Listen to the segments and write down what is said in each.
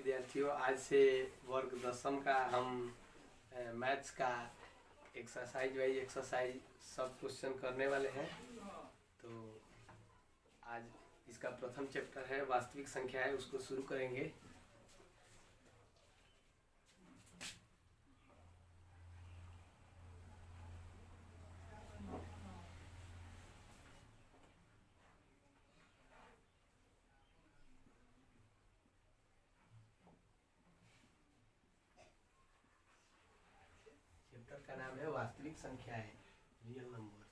विद्यार्थियों, आज से वर्ग 10वीं का हम मैथ्स का एक्सरसाइज वाइज एक्सरसाइज सब क्वेश्चन करने वाले हैं। तो आज इसका प्रथम चैप्टर है वास्तविक संख्या है, उसको शुरू करेंगे। चैप्टर का नाम है वास्तविक संख्याएं, रियल नंबर्स।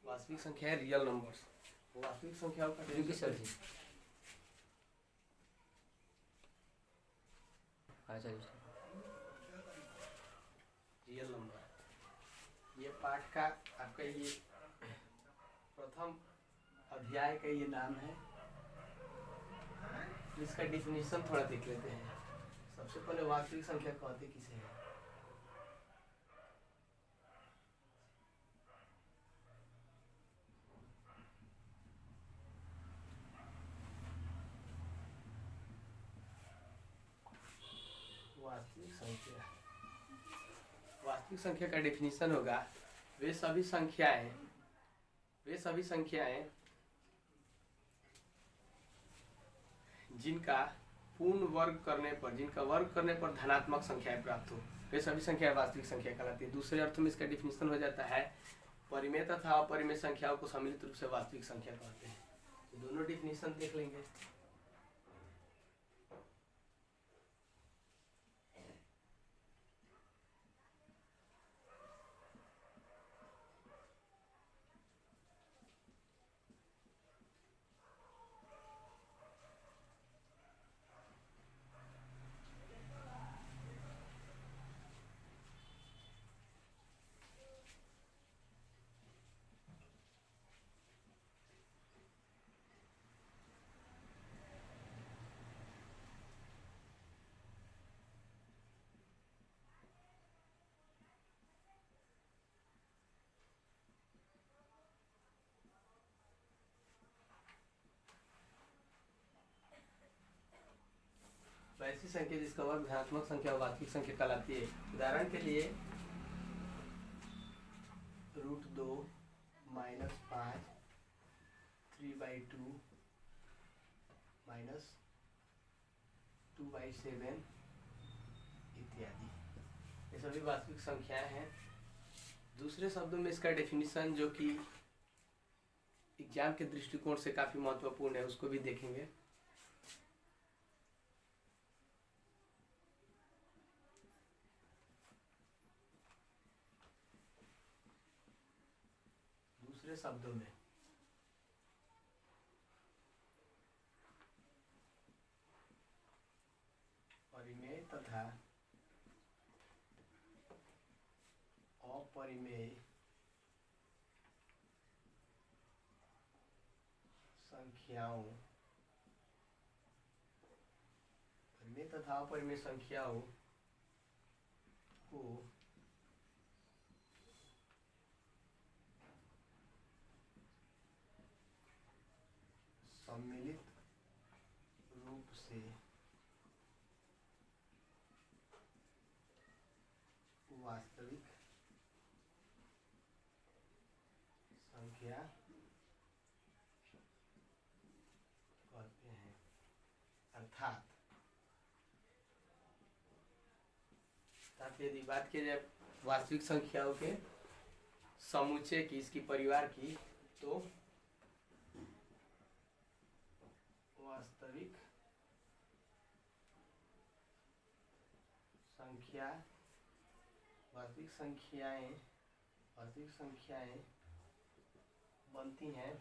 वास्तविक संख्या है रियल नंबर्स। वास्तविक संख्याओं का सर जी रियल नंबर, ये पाठ का आपका ये प्रथम अध्याय का ये नाम है। इसका डिफिनीशन थोड़ा देख लेते हैं। सबसे पहले वास्तविक संख्या कहते किसे है? वास्तविक संख्या का डिफिनीशन होगा वे सभी संख्याएं जिनका वर्ग करने पर धनात्मक संख्याएं प्राप्त हो, वे सभी संख्याएं वास्तविक संख्या कहलाती है। दूसरे अर्थ में इसका डिफिनीशन हो जाता है परिमेय तथा अपरिमेय संख्याओं को सम्मिलित रूप से वास्तविक संख्या कहते हैं। तो दोनों डिफिनीशन देख लेंगे। ऐसी संख्या जिसका वर्ग धनात्मक संख्या वास्तविक संख्या कहलाती है। उदाहरण के लिए √2 -5 3/2 -2/7 इत्यादि, ये सभी वास्तविक संख्याएं हैं। दूसरे शब्दों में इसका डेफिनेशन जो कि एग्जाम के दृष्टिकोण से काफी महत्वपूर्ण है, उसको भी देखेंगे। दूसरे शब्दों में परिमेय तथा अपरिमेय संख्याओं को सम्मिलित रूप से वास्तविक संख्या कहते हैं। अर्थात यदि बात की जाए वास्तविक संख्याओं के समुच्चय की, इसकी परिवार की, तो वास्तविक संख्याएं बनती हैं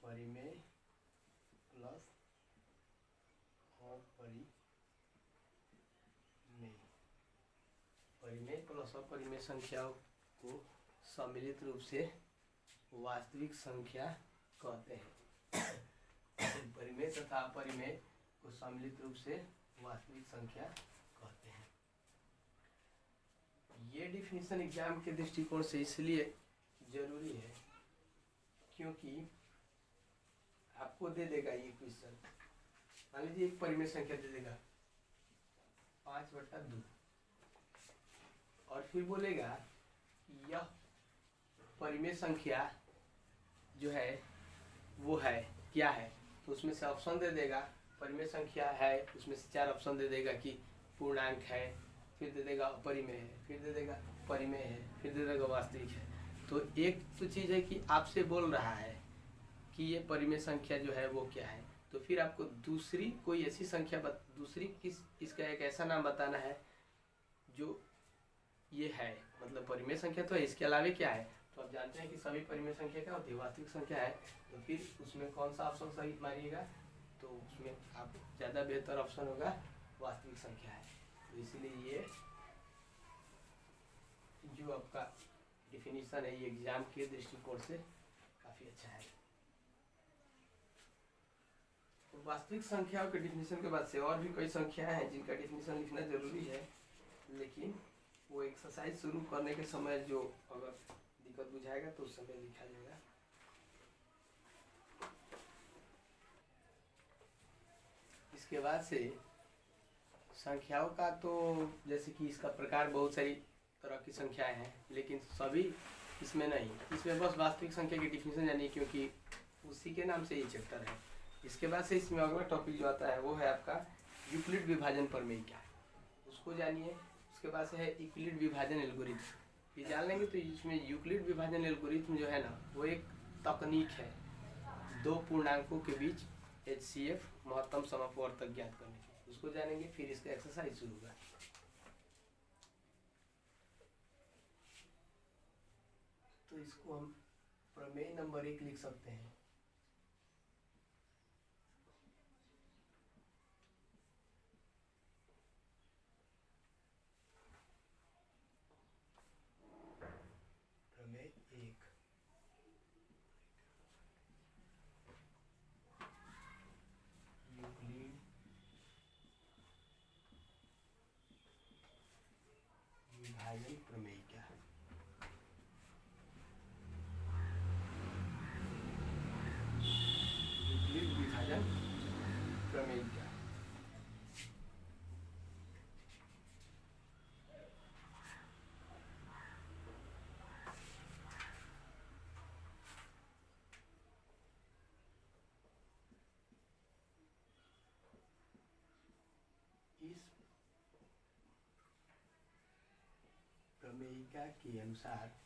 परिमेय प्लस अपरिमेय संख्याओं को सम्मिलित रूप से वास्तविक संख्या कहते हैं। परिमेय तथा अपरिमेय को सम्मिलित रूप से वास्तविक संख्या कहते हैं। ये डिफिनीशन एग्जाम के दृष्टिकोण से इसलिए जरूरी है क्योंकि आपको दे देगा ये क्वेश्चन, मान लीजिए एक परिमेय संख्या दे देगा 5/2 और फिर बोलेगा कि यह परिमेय संख्या जो है वो है क्या है, तो उसमें से ऑप्शन दे देगा। परिमेय संख्या है उसमें से 4 ऑप्शन दे देगा कि पूर्णांक है, फिर दे देगा अपरिमेय है, फिर दे देगा परिमेय है, फिर दे देगा वास्तविक है। तो एक तो चीज़ है कि आपसे बोल रहा है कि ये परिमेय संख्या जो है वो क्या है, तो फिर आपको दूसरी कोई ऐसी संख्या दूसरी इसका एक ऐसा नाम बताना है जो ये है, मतलब परिमेय संख्या तो है, इसके अलावा क्या है। तो आप जानते हैं कि सभी परिमेय संख्या क्या होती है, वास्तविक संख्या है। तो फिर उसमें कौन सा ऑप्शन सही मारिएगा, तो उसमें आप ज़्यादा बेहतर ऑप्शन होगा वास्तविक संख्या है। तो इसीलिए ये जो आपका डिफिनीशन है ये एग्जाम के दृष्टिकोण से काफ़ी अच्छा है। तो वास्तविक संख्याओं के डिफिनीशन के बाद से और भी कई संख्याएं हैं जिनका डिफिनीशन लिखना जरूरी है, लेकिन वो एक्सरसाइज शुरू करने के समय जो अगर दिक्कत बुझाएगा तो उस समय लिखा जाएगा। इसके बाद से संख्याओं का तो जैसे कि इसका प्रकार बहुत सारी तरह की संख्याएं हैं, लेकिन सभी इसमें नहीं, इसमें बस वास्तविक संख्या की डिफिनीशन जानिए क्योंकि उसी के नाम से ये चैप्टर है। इसके बाद से इसमें अगला टॉपिक जो आता है वो है आपका यूक्लिड विभाजन प्रमेय क्या है, उसको जानिए। उसके बाद से है यूक्लिड विभाजन एल्गोरिथम, ये जान लेंगे तो इसमें यूक्लिड विभाजन एल्गोरिथम जो है ना वो एक तकनीक है दो पूर्णांकों के बीच HCF महत्तम समापवर्तक ज्ञात करने की, उसको जानेंगे। फिर इसका एक्सरसाइज शुरू होगा। तो इसको हम प्रमेय नंबर 1 लिख सकते हैं। प्रमेय 1 यूक्लिड विभाजन प्रमेय क्या है। यूक्लिड विभाजन प्रमेय क्या है। इस प्रमेयिका के अनुसार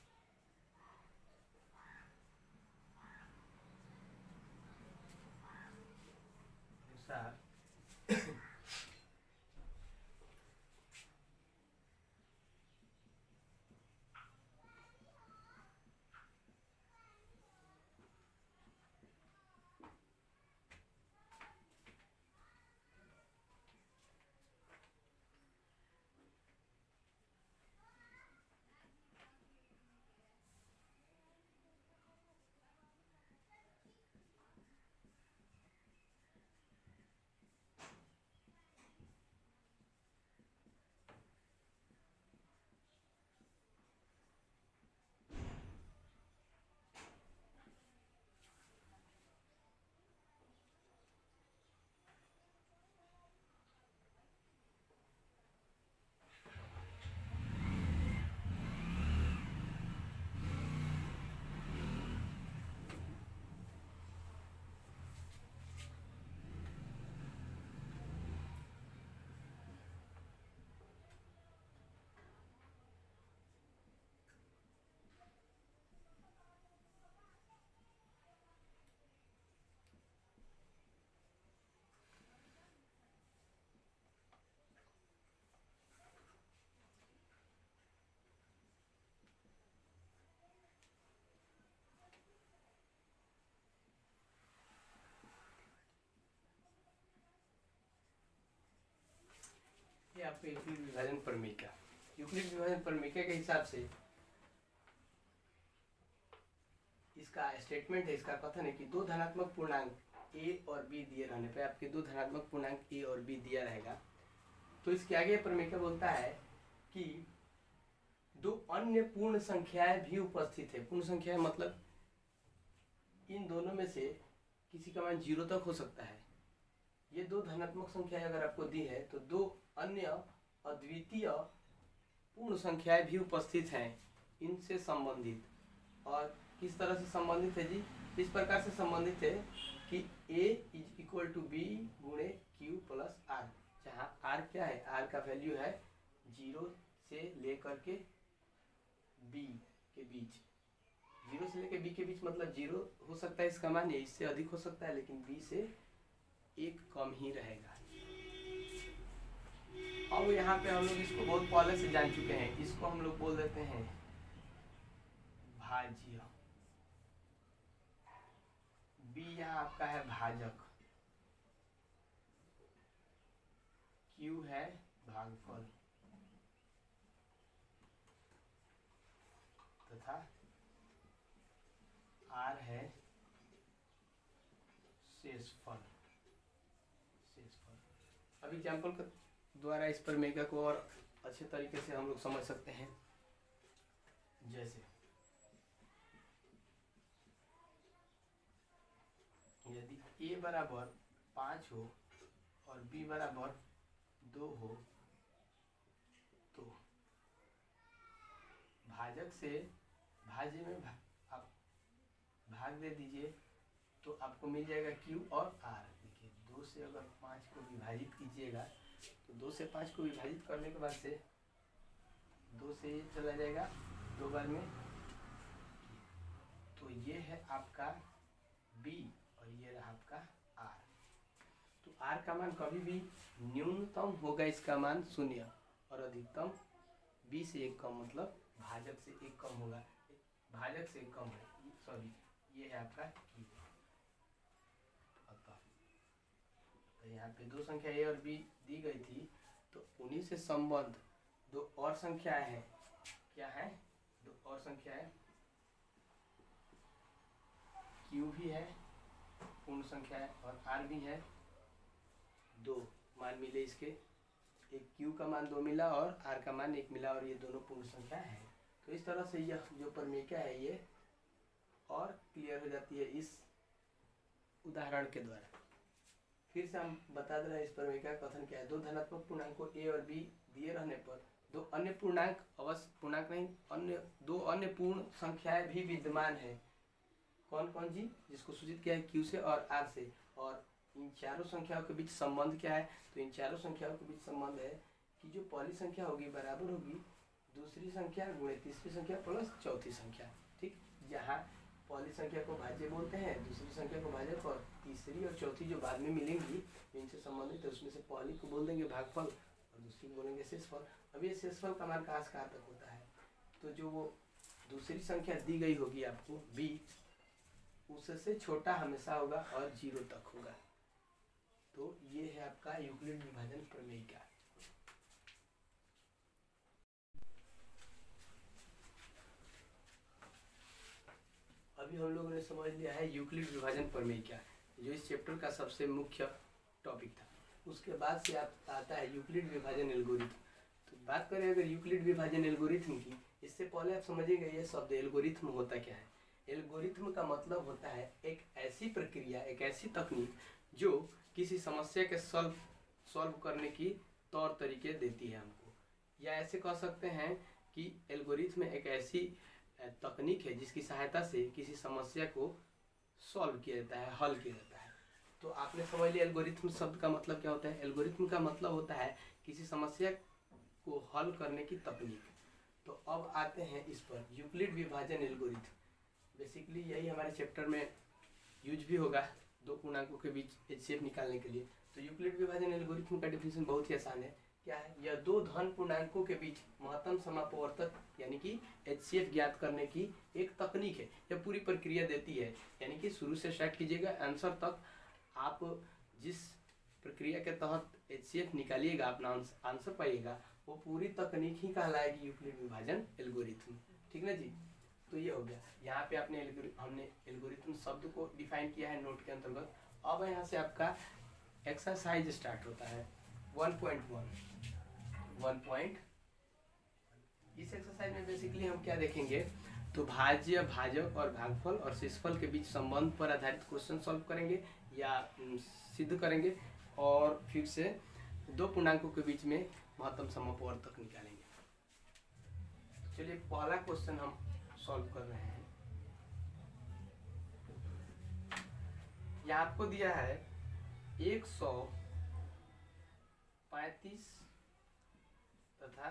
ये आपका यूक्लिड विभाजन प्रमेयिका। यूक्लिड विभाजन प्रमेयिका के हिसाब से इसका स्टेटमेंट है, इसका कथन है कि दो धनात्मक पूर्णांक A और B दिए रहने पे आपके दो धनात्मक पूर्णांक A और B दिया रहेगा। तो इसके आगे प्रमेयिका बोलता है कि दो अन्य पूर्ण संख्याएं भी उपस्थित है। पूर्ण संख्याएं मतलब इन दोनों में से किसी का मान 0 तक हो सकता है। ये दो धनात्मक संख्याएं अगर आपको दी है तो दो अन्य अद्वितीय पूर्ण संख्याएं भी उपस्थित हैं इनसे संबंधित। और किस तरह से संबंधित है जी? इस प्रकार से संबंधित है कि a is equal to B गुणे क्यू प्लस आर, जहाँ आर क्या है? आर का वैल्यू है 0 से लेकर के b के बीच। 0 से लेकर b के बीच मतलब 0 हो सकता है इसका मान, या इससे अधिक हो सकता है, लेकिन b से एक कम ही रहेगा। अब यहाँ पे हम लोग इसको बहुत पहले से जान चुके हैं, इसको हम लोग बोल देते हैं भाज्य। b यहाँ आपका है भाजक, q है भागफल तथा r है शेषफल। अब एग्जाम्पल के द्वारा इस प्रमेय को और अच्छे तरीके से हम लोग समझ सकते हैं। जैसे यदि a बराबर 5 हो और b बराबर 2 हो तो भाजक से भाज्य में आप भाग दे दीजिए तो आपको मिल जाएगा q और r। देखिए 2 से अगर 5 को विभाजित कीजिएगा तो 2 से 5 को विभाजित करने के बाद से 2 से ये चला जाएगा 2 बार में, तो ये है आपका b और ये रहा आपका r। तो r का मान कभी भी न्यूनतम होगा इसका मान 0 और अधिकतम b से 1 कम, मतलब भाजक से 1 कम होगा। भाजक से 1 कम है, सॉरी ये है आपका q। तो यहाँ पे दो संख्या a और b दी गई थी, तो उन्हीं से संबंध दो और संख्याएं हैं। क्या है? दो और संख्याएं q भी है पूर्ण संख्या है और r भी है। दो मान मिले इसके, एक q का मान 2 मिला और r का मान 1 मिला, और ये दोनों पूर्ण संख्या है। तो इस तरह से यह जो प्रमेय है ये और क्लियर हो जाती है इस उदाहरण के द्वारा। फिर से हम बता दे रहे हैं इस प्रमेय का कथन क्या है। दो धनात्मक पूर्णांकों a और b दिए रहने पर दो अन्य पूर्णांक, अवश्य पूर्णांक नहीं, अन्य दो अन्य पूर्ण संख्याएं भी विद्यमान है। कौन कौन जी? जिसको सूचित किया है q से और r से। और इन चारों संख्याओं के बीच संबंध क्या है? तो इन चारों संख्याओं के बीच संबंध है कि जो पहली संख्या होगी बराबर होगी दूसरी संख्या गुणे तीसरी संख्या प्लस चौथी संख्या। ठीक, जहाँ पहली संख्या को भाज्य बोलते हैं, दूसरी संख्या को भाजक, और तीसरी और चौथी जो बाद में मिलेंगी इनसे संबंधित है, उसमें से पहली को बोल देंगे भागफल और दूसरी को बोलेंगे शेषफल। अब ये शेषफल का मान कहाँ से कहाँ तक होता है? तो जो वो दूसरी संख्या दी गई होगी आपको b, उससे छोटा हमेशा होगा और 0 तक होगा। तो ये है आपका यूक्लिड विभाजन प्रमेय का। अभी हम लोगों ने समझ लिया है यूक्लिड विभाजन प्रमेय क्या है, जो इस चैप्टर का सबसे मुख्य टॉपिक था। उसके बाद से आता है यूक्लिड विभाजन एल्गोरिथम। तो बात करें अगर यूक्लिड विभाजन एल्गोरिथम की, इससे पहले आप समझिएगा ये शब्द एल्गोरिथम होता क्या है। एल्गोरिथम का मतलब होता है एक ऐसी प्रक्रिया, एक ऐसी तकनीक जो किसी समस्या के सॉल्व करने की तौर तरीके देती है हमको। या ऐसे कह सकते हैं कि एल्गोरिथम एक ऐसी तकनीक है जिसकी सहायता से किसी समस्या को सॉल्व किया जाता है, हल किया जाता है। तो आपने समझ लिया एल्गोरिथम शब्द का मतलब क्या होता है। एल्गोरिथम का मतलब होता है किसी समस्या को हल करने की तकनीक। तो अब आते हैं इस पर, यूक्लिड विभाजन एल्गोरिथम। बेसिकली यही हमारे चैप्टर में यूज भी होगा दो पूर्णांकों के बीच एचसीएफ निकालने के लिए। तो यूक्लिड विभाजन एल्गोरिथम का डेफिनेशन बहुत ही आसान है। क्या है? यह दो धन पूर्णांकों के बीच महत्तम समापवर्तक यानी कि एचसीएफ ज्ञात करने की एक तकनीक है। यह पूरी प्रक्रिया देती है, यानी कि शुरू से स्टार्ट कीजिएगा आंसर तक, आप जिस प्रक्रिया के तहत एचसीएफ निकालिएगा, अपना आंसर पाइएगा, वो पूरी तकनीक ही कहलाएगी यूक्लिड विभाजन एल्गोरिथम। ठीक ना जी? तो ये हो गया। यहाँ पे हमने एल्गोरिथम शब्द को डिफाइन किया है नोट के अंतर्गत। अब यहाँ से आपका एक्सरसाइज स्टार्ट होता है 1.1 इस एक्सरसाइज में बेसिकली हम क्या देखेंगे, तो भाज्य, भाजक और भागफल और शेषफल के बीच संबंध पर आधारित क्वेश्चन सॉल्व करेंगे या सिद्ध करेंगे, और फिर से दो पूर्णांकों के बीच में महत्तम समअपवर्तक निकालेंगे। चलिए पहला क्वेश्चन हम सॉल्व कर रहे हैं। यहाँ आपको दिया है 135 तथा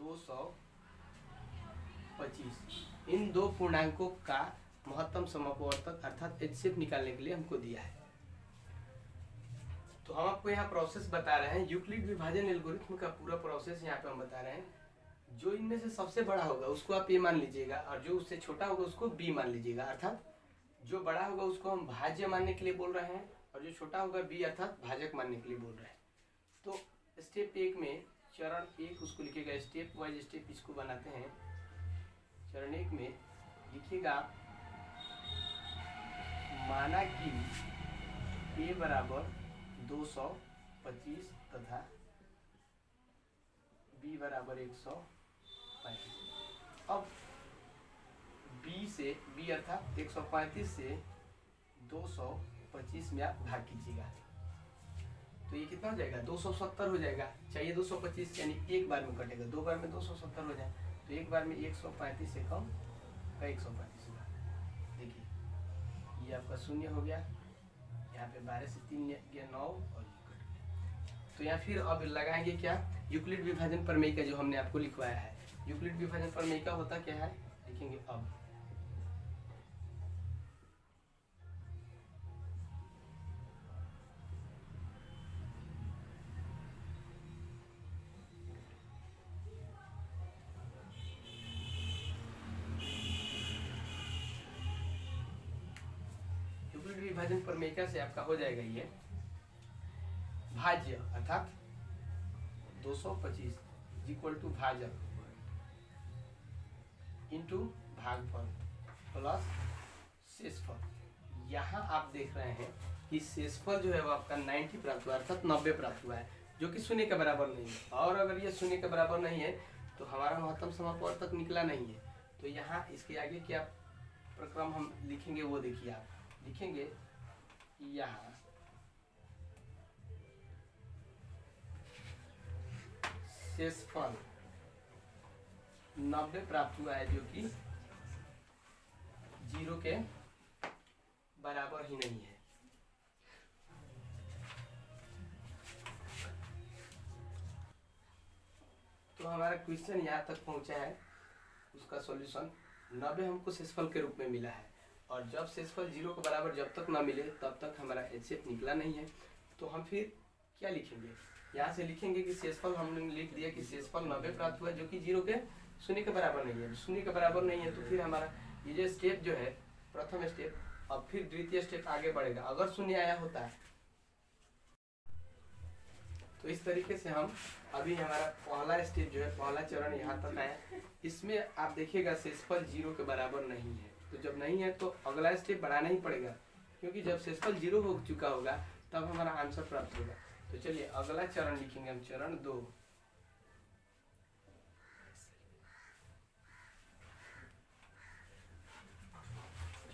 225, इन दो पूर्णांकों का महत्तम समअपवर्तक अर्थात HCF निकालने के लिए हमको दिया है। तो हम आपको यहाँ प्रोसेस बता रहे हैं, यूक्लिड विभाजन एल्गोरिथम का पूरा प्रोसेस यहाँ पे हम बता रहे हैं। जो इनमें से सबसे बड़ा होगा उसको आप ए मान लीजिएगा, और जो उससे छोटा होगा उसको बी मान लीजिएगा। अर्थात जो बड़ा होगा उसको हम भाज्य मानने के लिए बोल रहे हैं, और जो छोटा होगा बी अर्थात भाजक मानने के लिए बोल रहे हैं। तो स्टेप 1 में चरण 1 उसको लिखिएगा, स्टेप वाइज स्टेप इसको बनाते हैं। चरण 1 में लिखिएगा, माना कि ए बराबर 225 तथा बी बराबर 135। अब बी अर्थात 135 से 225 में आप भाग कीजिएगा, तो ये कितना हो जाएगा, 270 हो जाएगा। चाहिए 225, यानी एक बार में कटेगा, दो बार में 270 हो जाए, तो एक बार में 135 से कम का 135 होगा। देखिए ये आपका 0 हो गया, यहाँ पे 12 से 3 गया 9 और ये कट गया। तो यहाँ फिर अब लगाएंगे क्या, यूक्लिड विभाजन प्रमेय का जो हमने आपको लिखवाया है। यूक्लिड विभाजन प्रमेय का होता क्या है, लिखेंगे अब। यूक्लिड विभाजन प्रमेय से आपका हो जाएगा ये भाज्य अर्थात 225 इक्वल टू भाजक इंटू भागफल प्लस शेषफल। यहाँ आप देख रहे हैं कि शेषफल जो है वो आपका 90 प्राप्त हुआ, अर्थात 90 प्राप्त हुआ है, जो कि 0 के बराबर नहीं है। और अगर ये 0 के बराबर नहीं है तो हमारा महत्तम समअपवर्तक निकला नहीं है। तो यहाँ इसके आगे क्या प्रक्रम हम लिखेंगे वो देखिए, आप लिखेंगे यहाँ शेषफल 90 प्राप्त हुआ है, जो कि 0 के बराबर ही नहीं है। तो हमारा क्वेश्चन यहाँ तक पहुँचा है, उसका सॉल्यूशन 90 हमको शेषफल के रूप में मिला है, और जब शेषफल 0 के बराबर जब तक ना मिले तब तक हमारा HCF निकला नहीं है। तो हम फिर क्या लिखेंगे, यहाँ से लिखेंगे कि शेषफल हमने लिख दिया कि शेषफल 90 प्राप्त हुआ, जो कि 0 के बराबर नहीं है। 0 के बराबर नहीं है तो फिर हमारा ये जो स्टेप जो है प्रथम स्टेप, अब फिर द्वितीय स्टेप आगे बढ़ेगा। अगर 0 आया होता है तो इस तरीके से हम अभी हमारा पहला स्टेप जो है, पहला चरण यहाँ तक आया। इसमें आप देखिएगा शेषफल 0 के बराबर नहीं है, तो जब नहीं है तो अगला स्टेप बढ़ाना ही पड़ेगा, क्योंकि जब शेषफल 0 हो चुका होगा तब हमारा आंसर प्राप्त होगा। तो चलिए अगला चरण लिखेंगे हम, चरण 2।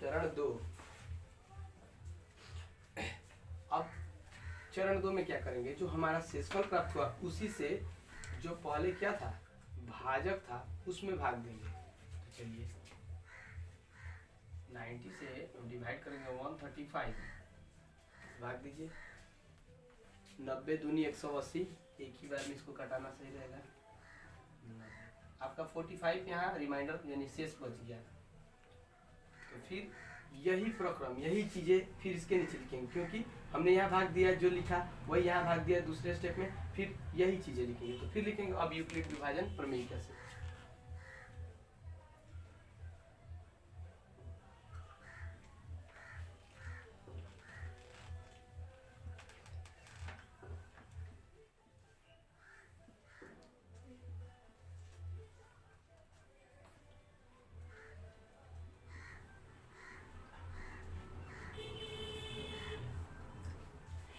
चरण 2, अब चरण 2 में क्या करेंगे, जो हमारा शेषफल प्राप्त हुआ उसी से जो पहले क्या था भाजक था उसमें भाग देंगे। तो चलिए 90 से डिवाइड करेंगे 135, भाग दीजिए 90 दूनी 180, एक ही बार में इसको कटाना सही रहेगा। आपका 45 यहाँ रिमाइंडर यानी शेष बच गया। तो फिर यही प्रक्रम, यही चीजें फिर इसके नीचे लिखेंगे, क्योंकि हमने यहाँ भाग दिया, जो लिखा वही यहाँ भाग दिया दूसरे स्टेप में, फिर यही चीजें लिखेंगे। तो फिर लिखेंगे अब यूक्लिड विभाजन प्रमेय से।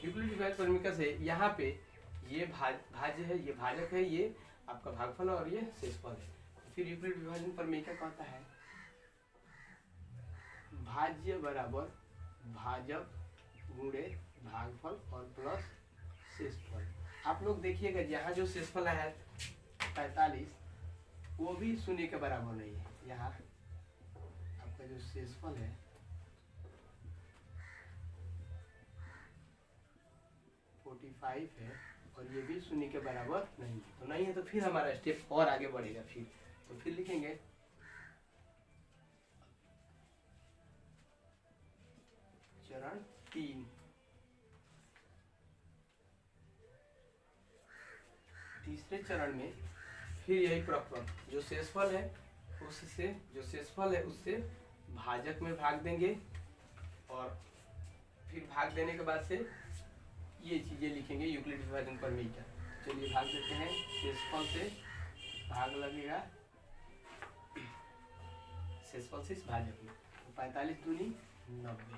यूक्लिड विभाजन प्रमेय से यहाँ पे ये भाज्य है, ये भाजक है, ये आपका भागफल और ये शेषफल है। फिर यूक्लिड विभाजन प्रमेय क्या कहता है, भाज्य बराबर भाजक गुणे भागफल और प्लस शेषफल। आप लोग देखिएगा यहाँ जो शेषफल है 45, वो भी शून्य के बराबर नहीं है। यहाँ आपका जो शेषफल है 45 है और ये भी शून्य के बराबर नहीं है। तो नहीं है तो फिर हमारा स्टेप और आगे बढ़ेगा। फिर लिखेंगे चरण 3, तीसरे चरण में फिर यही प्रक्रम, जो शेषफल है उससे भाजक में भाग देंगे और फिर भाग देने के बाद से ये चीजें लिखेंगे यूक्लिड विभाजन प्रमेय का। चलिए भाग देते हैं, शेषफल से भाग लगेगा, शेषफल से इस भाजक में, तो 45 दूनी 90।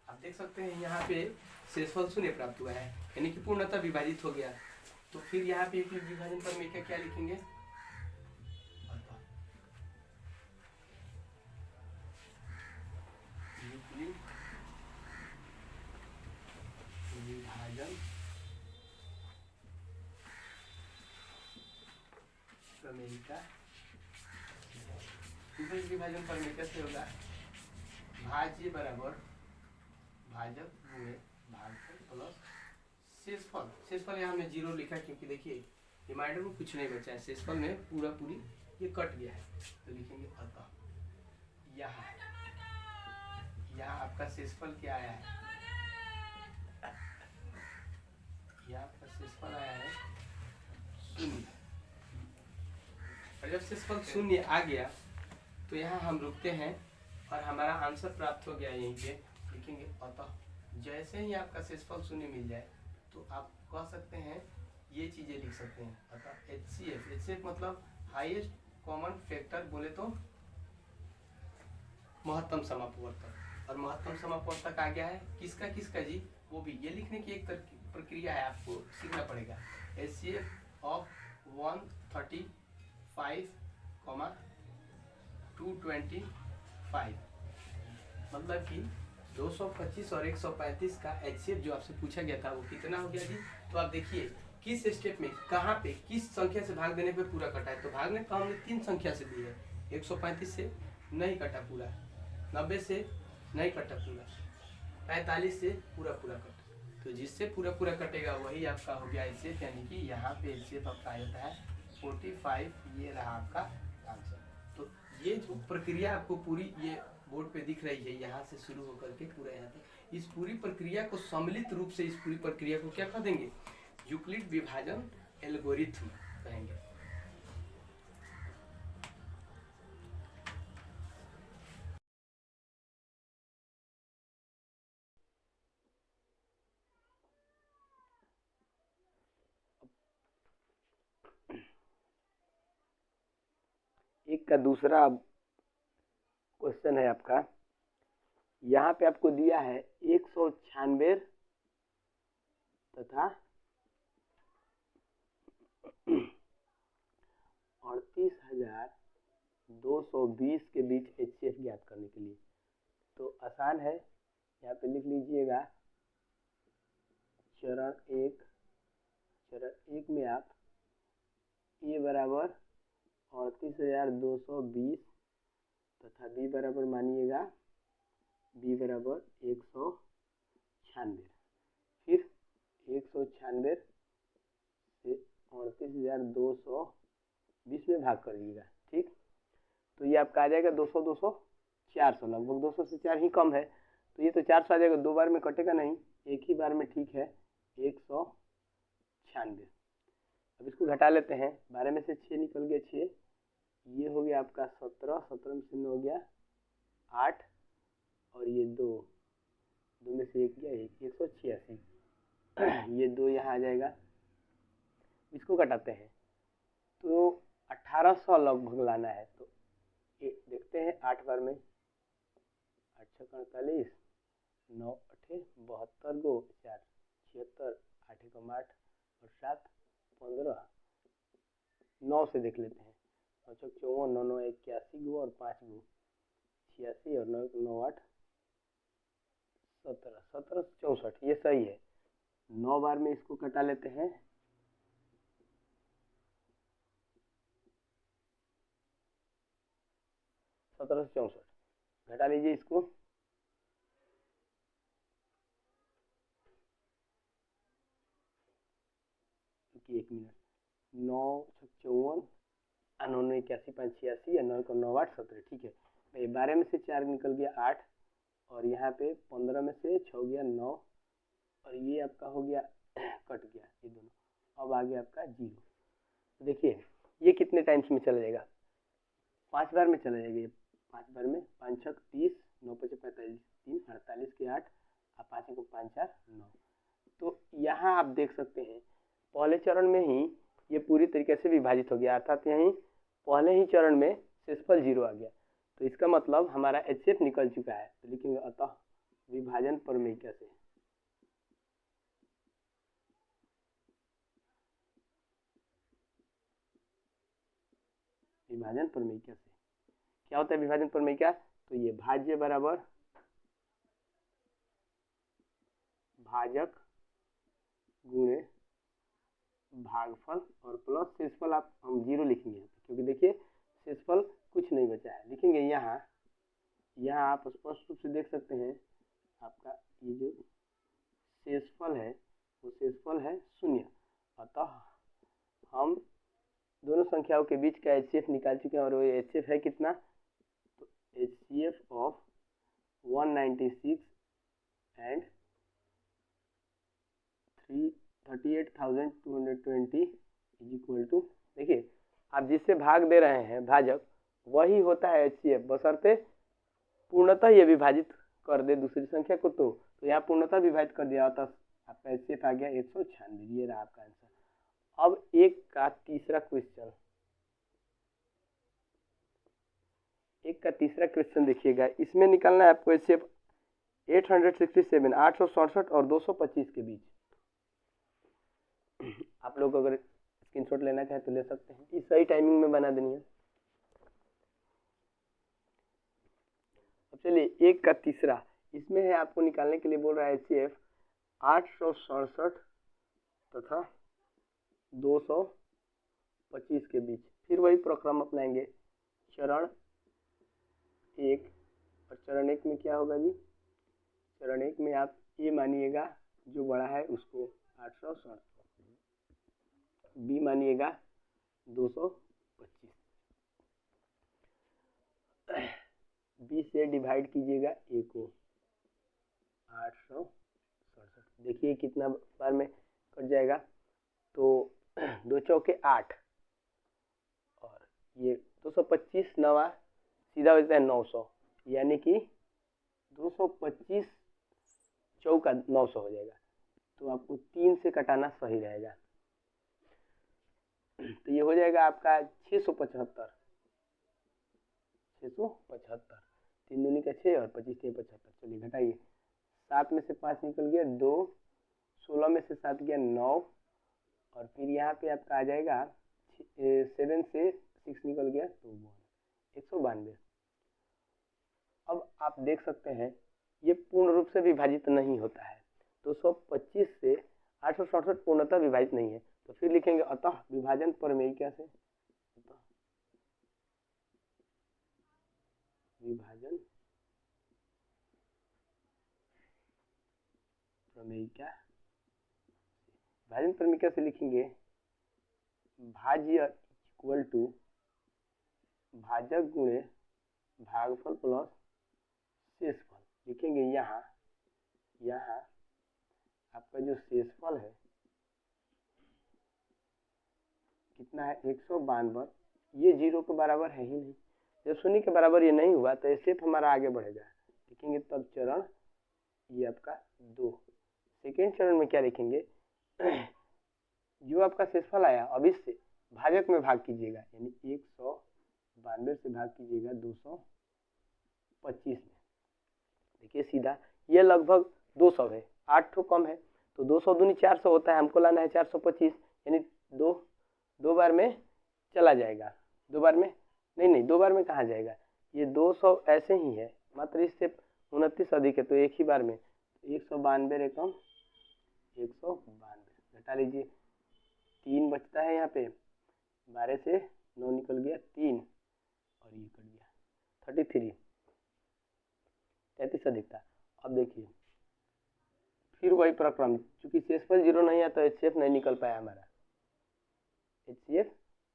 आप देख सकते हैं यहाँ पे शेषफल शून्य प्राप्त हुआ है, यानी कि पूर्णतः विभाजित हो गया। तो फिर यहाँ पे यूक्लिड विभाजन प्रमेय का क्या लिखेंगे, यूक्लिड विभाजन प्रमेय का, यूक्लिड विभाजन प्रमेय कैसे होगा, भाज्य बराबर भाजक गुणे भागफल प्लस शेषफल। शेषफल यहाँ में 0 लिखा क्योंकि देखिए रिमाइंडर में कुछ नहीं बचा है, शेषफल में पूरी ये कट गया है। तो लिखेंगे अतः यहाँ आपका शेषफल क्या आया है, यहाँ आपका शेषफल आया है 0। और जब शेषफल 0 आ गया तो यहाँ हम रुकते हैं और हमारा आंसर प्राप्त हो गया। यहीं पे लिखेंगे अतः, जैसे ही आपका शेषफल 0 मिल जाए तो आप कह सकते हैं ये चीजें लिख सकते हैं। अतः HCF मतलब हाईएस्ट कॉमन फैक्टर, बोले तो महत्तम समापवर्तक, और महत्तम समापवर्तक आ गया है किसका जी, वो भी ये लिखने की एक प्रक्रिया है, आपको सीखना पड़ेगा। HCF ऑफ 135, 225, मतलब कि 225 और 135 का HCF जो आपसे पूछा गया था वो कितना हो गया जी। तो आप देखिए किस स्टेप में कहाँ पे किस संख्या से भाग देने पे पूरा कटा है। तो भागने का हमने 3 संख्या से दी है, 135 से नहीं कटा पूरा, 90 से नहीं कटा पूरा, 45 से पूरा कटा। तो जिससे पूरा कटेगा वही आपका हो गया HCF, यानी कि यहाँ पे HCF आपका आ जाता है 45। ये रहा आपका आंसर। तो ये जो प्रक्रिया आपको पूरी ये बोर्ड पे दिख रही है, यहाँ से शुरू होकर के पूरा यहाँ तक, इस पूरी प्रक्रिया को सम्मिलित रूप से इस पूरी प्रक्रिया को क्या कह देंगे, यूक्लिड विभाजन एल्गोरिथम कहेंगे। एक का दूसरा क्वेश्चन है आपका, यहाँ पे आपको दिया है 196 तथा 38,220 के बीच HCF ज्ञात करने के लिए। तो आसान है, यहाँ पे लिख लीजिएगा चरण एक में आप A बराबर 38,220 तथा B बराबर मानिएगा B बराबर 196, फिर 196 से 38,220 में भाग करिएगा, ठीक। तो ये आपका आ जाएगा 200, 400, लगभग 200 से 4 ही कम है, तो ये तो 400 आ जाएगा, 2 बार में कटेगा नहीं, एक ही बार में, ठीक है, 196। अब इसको घटा लेते हैं, 12 में से 6 निकल गया, 6, ये हो गया आपका 17, 17 में से 9 हो गया 8, और ये 2 में से 1 गया 186, ये 2 यहाँ आ जाएगा। इसको घटाते हैं तो 1800 लगभग लाना है। तो देखते हैं 8 बार में, 8 6 48, 9 8 72 गो 4 76, 8 8 और 7 9 से देख लेते हैं। 9 चौक 54, 9 9 81 गो और 5 गो 86 और 9 9 8 17, 17 64, ये सही है। 9 बार में इसको कटा लेते हैं। 1764 घटा लीजिए इसको। एक मिनट, 9 54, 9 9 81 5 86 और 9 को 9 8 17, ठीक है। भाई 12 में से 4 निकल गया 8 और यहाँ पे 15 में से 6 गया 9 और ये आपका हो गया कट गया ये दोनों। अब आ गया आपका 0। तो देखिए ये कितने टाइम्स में चला जाएगा, 5 बार में चला जाएगा। ये 5 बार में 5 6 30, 9 5 45, 3 48 के 8 और 5 को 5 4 9। तो यहाँ आप देख सकते हैं पहले चरण में ही ये पूरी तरीके से विभाजित हो गया, अर्थात यहीं पहले ही चरण में शेषफल 0 आ गया। तो इसका मतलब हमारा HCF निकल चुका है। तो लिखेंगे अतः विभाजन प्रमेय कैसे, विभाजन प्रमेय कैसे क्या होता है विभाजन प्रमेय क्या, तो ये भाज्य बराबर भाजक गुणे भागफल और प्लस शेषफल। आप हम 0 लिखेंगे क्योंकि देखिए शेषफल कुछ नहीं बचा है। लिखेंगे यहाँ आप स्पष्ट रूप से देख सकते हैं आपका ये जो शेषफल है वो शेषफल है 0। अतः हम दोनों संख्याओं के बीच का HCF निकाल चुके हैं और वो HCF है कितना, तो HCF of 196 and 38,220 is equal to, देखिए आप जिससे भाग दे रहे हैं भाजक वही होता है HCF, बशर्ते पूर्णतः ये विभाजित कर दे दूसरी संख्या को। तो यहाँ पूर्णतः विभाजित कर दिया तो आपका HCF आ गया 196। ये रहा आपका आंसर। अब एक का तीसरा क्वेश्चन देखिएगा। इसमें निकालना है आपको HCF 867, 867 और 225 के बीच। आप लोग अगर स्क्रीनशॉट लेना चाहे तो ले सकते हैं, इस सही टाइमिंग में बना देनी है। अब चलिए एक का तीसरा, इसमें है आपको निकालने के लिए बोल रहा है HCF 867 तथा 225 के बीच। फिर वही प्रक्रम अपनाएंगे, चरण 1 और चरण 1 में क्या होगा जी, चरण 1 में आप ये मानिएगा जो बड़ा है उसको 867, बी मानिएगा 225, बी से डिवाइड कीजिएगा ए को 867। देखिए कितना बार में कट जाएगा, तो 2 चौके 8 और ये 225 नवा सीधा हो जाता है 900, यानी कि 225 चौका 900 हो जाएगा। तो आपको 3 से कटाना सही रहेगा। तो ये हो जाएगा आपका 675, 3 दूनी का 6 और 25 से 75। चलिए घटाइए, 7 में से 5 निकल गया 2, 16 में से 7 गया 9 और फिर यहाँ पे आपका आ जाएगा 7 से 6 निकल गया तो 192। अब आप देख सकते हैं ये पूर्ण रूप से विभाजित नहीं होता है। 225 से 867 पूर्णतः विभाजित नहीं है। तो फिर लिखेंगे अतः विभाजन प्रमेय कैसे, अतः विभाजन प्रमेय क्या, विभाजन प्रमेय कैसे लिखेंगे, भाज्य इक्वल टू भाजक गुणे भागफल प्लस शेषफल। लिखेंगे यहाँ आपका जो शेषफल है कितना है 192, ये 0 के बराबर है ही नहीं। जब 0 के बराबर ये नहीं हुआ तो HCF हमारा आगे बढ़ेगा। लिखेंगे तब चरण ये आपका 2। सेकेंड चरण में क्या लिखेंगे, जो आपका शेषफल आया अब इससे भाजक में भाग कीजिएगा, यानी 192 से भाग कीजिएगा 225 में। देखिए सीधा ये लगभग 200 है, 8 ठो कम है तो 200 दूनी 400 होता है, हमको लाना है 425, यानी दो बार में चला जाएगा। 2 बार में नहीं, 2 बार में कहाँ जाएगा, ये 200 ऐसे ही है, मात्र इससे 29 अधिक है तो एक ही बार में 192 रकम 192 घटा लीजिए, 3 बचता है यहाँ पे, 12 से 9 निकल गया 3 और ये कट गया 33 अधिक था। अब देखिए फिर वही प्रक्रम, चूंकि शेषफल 0 नहीं है तो HCF नहीं निकल पाया हमारा, HCF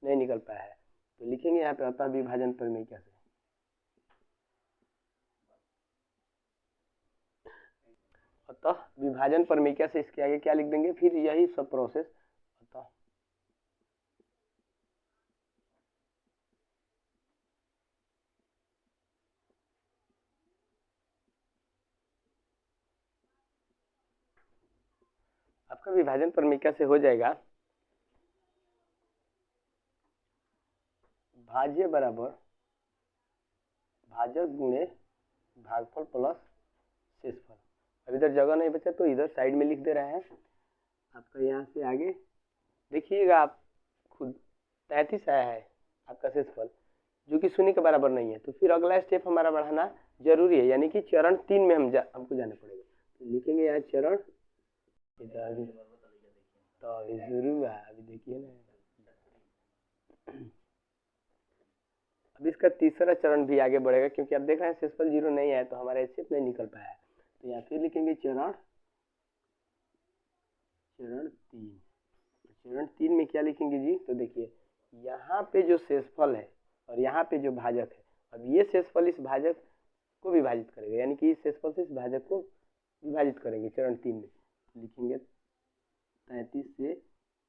नहीं निकल पाया है, तो लिखेंगे यहाँ पे अतः विभाजन प्रमेय कैसे, अतः विभाजन प्रमेय कैसे, इसके आगे क्या लिख देंगे, फिर यही सब प्रोसेस। अतः आपका विभाजन प्रमेय कैसे हो जाएगा, भाज्य बराबर भाजक गुणे भागफल प्लस शेषफल। अब इधर जगह नहीं बचा तो इधर साइड में लिख दे रहे हैं। आपका यहाँ से आगे देखिएगा आप खुद 33 आया है आपका शेषफल, जो कि शून्य के बराबर नहीं है, तो फिर अगला स्टेप हमारा बढ़ाना जरूरी है, यानी कि चरण 3 में हमको जाना पड़ेगा। तो लिखेंगे यहाँ चरण, तो अभी जरूर अभी देखिए ना, अब इसका तीसरा चरण भी आगे बढ़ेगा, क्योंकि आप देख रहे हैं शेषफल 0 नहीं आया तो हमारा HCF नहीं निकल पाया है, तो यहाँ फिर लिखेंगे चरण 3। चरण 3 में क्या लिखेंगे जी, तो देखिए यहाँ पे जो शेषफल है और यहाँ पे जो भाजक है, अब ये शेषफल इस भाजक को विभाजित करेगा, यानी कि इस शेषफल से इस भाजक को विभाजित करेंगे चरण 3 में, लिखेंगे 33 से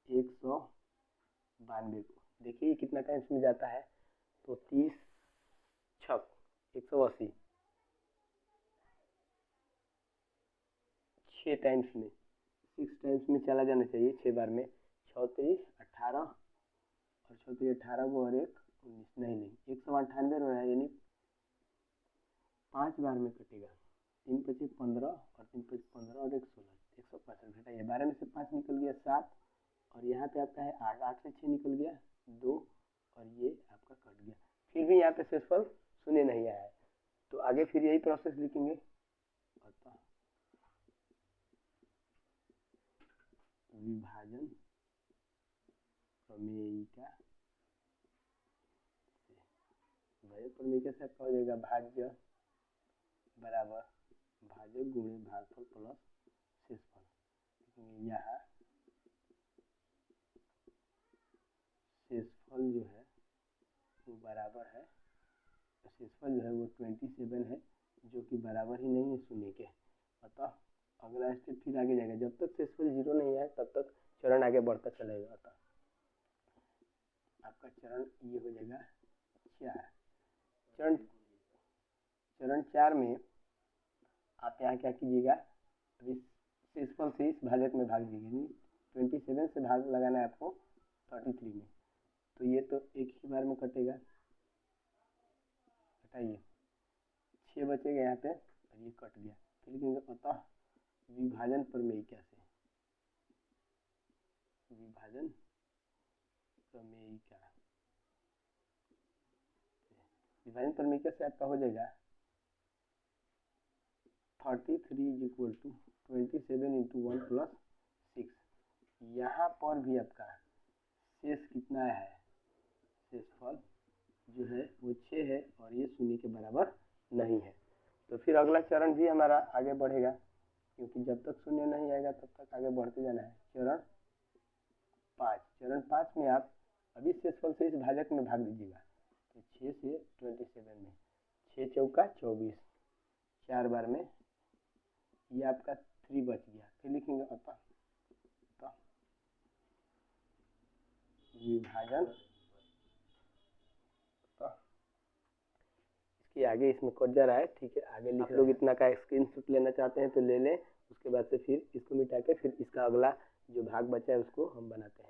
192 को, देखिए कितना टाइम्स में जाता है, तो 30 छक 180, 6 टाइम्स में 6 टाइम्स में चला जाना चाहिए, 6 बार में, 6 3 18 और 6 3 18 को और 1 19 नहीं 198 हो रहा है, यानी 5 बार में कटेगा, 3 25 15 और 3 25 15 और 1 16 165 घटाइए, 12 में से 5 निकल गया 7 और यहाँ पे आपका है 8, 8 से 6 निकल गया 2 और ये आपका कट गया, फिर भी यहाँ पे शेषफल शून्य नहीं आया है, तो आगे फिर यही प्रोसेस लिखेंगे। अतः विभाजन प्रमेयिका से आपका हो जाएगा भाज्य बराबर भाजक गुणे भागफल प्लस शेषफल, यहाँ शेषफल जो है वो बराबर है, शेषफल जो है वो 27 है, जो कि बराबर ही नहीं है शून्य के, अतः अगला स्टेप फिर आगे जाएगा, जब तक शेषफल 0 नहीं आए तब तक चरण आगे बढ़ता चलेगा। अतः आपका चरण ये हो जाएगा 4। चरण 4 में आप यहाँ क्या कीजिएगा, अभी शेषफल से इस भाजक में भाग दीजिए, 27 से भाग लगाना है आपको 33 में, तो ये तो एक ही बार में कटेगा, हटाइए 6 बचेगा यहाँ पे और ये कट गया, फिर लिखेंगे अतः विभाजन प्रमेय कैसे, विभाजन प्रमेय क्या, विभाजन प्रमेय कैसे आपका हो जाएगा 33 is equal to 27 into 1 plus 6, यहाँ पर भी आपका शेष कितना है, शेषफल जो है वो 6 है और ये शून्य के बराबर नहीं है, तो फिर अगला चरण भी हमारा आगे बढ़ेगा, क्योंकि जब तक शून्य नहीं आएगा तब तक आगे बढ़ते जाना है। चरण 5 में आप अभी शेषफल से इस भाजक में भाग दीजिएगा, तो 6 से 27 में 6 चौका 24, 4 बार में ये आपका 3 बच गया, फिर लिखेंगे अतः विभाजन, इसके आगे इसमें कट जा रहा है, ठीक है आगे लिख लोग इतना का स्क्रीनशॉट लेना चाहते हैं तो ले लें, उसके बाद से फिर इसको मिटा के फिर इसका अगला जो भाग बचा है उसको हम बनाते हैं।